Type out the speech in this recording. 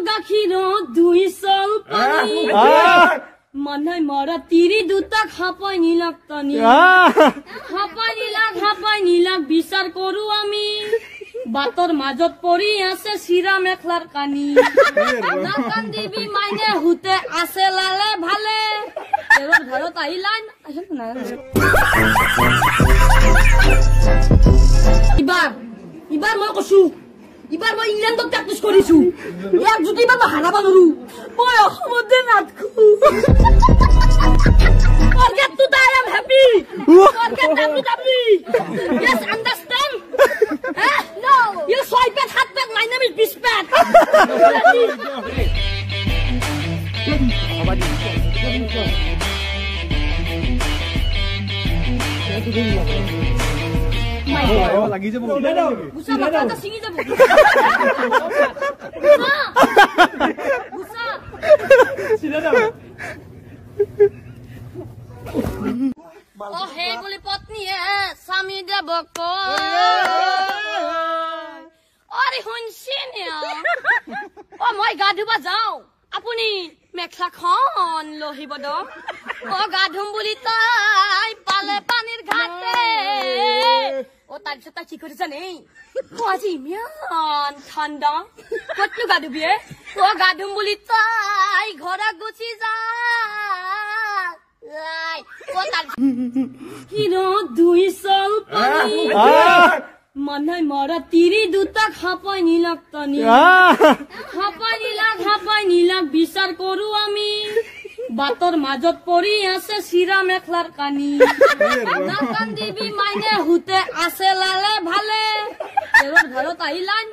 গাখীৰত দুই চল পানী মানে মৰা তিৰি দুটা খাপাই নিলাক টানি খাপাই নিলাক বিচাৰ কৰো আমি বাটৰ মাজত পৰি আছে চিৰা মেখলাৰ কানি নাকান্দিবি মাইনে হুতে আছে লালে ভালে এবাৰ ঘৰত আহিলান ইবাৰ মই কৈছো ইবাৰ মই ইংলেণ্ডত প্ৰেক্টিছ কৰিছো ইয়াক যদি মই হাৰাব নোৱাৰো মই অসমতে নাথকো forget to die I'm happy forget WWE yes understand no you swipe at hot back my name is Bispat lagi যাব বুসা মাথাটা সিঙি যাব বুসা সিনা যাব ও হে বলি পত্নী স্বামী দেবক আরে শুনছিনে ও মই গা ধুবা যাও আপুনি মেখলাখন লহিব দ ও গা ধুম বুলি তাই পালে পানীৰ ঘাটে ও তাৰপিছত তাই কি কৰিছে নেই ও আজি ইমান ঠাণ্ডা কতনো গা ধুবি ও গা ধুম বুলি তাই ঘৰত গুচি যায় হিৰো দুই চল পানী মানে মৰা তিৰি দুটা খাপাই নিলাক টানি খাপাই নিলাক বিচাৰ কৰো আমি বাটৰ মাজত পৰি আছে চিৰা মেখলাৰ কানি নাকান্দিবি মাইনে হুতে আছে লালে ভালে এবাৰ ঘৰত আহিলান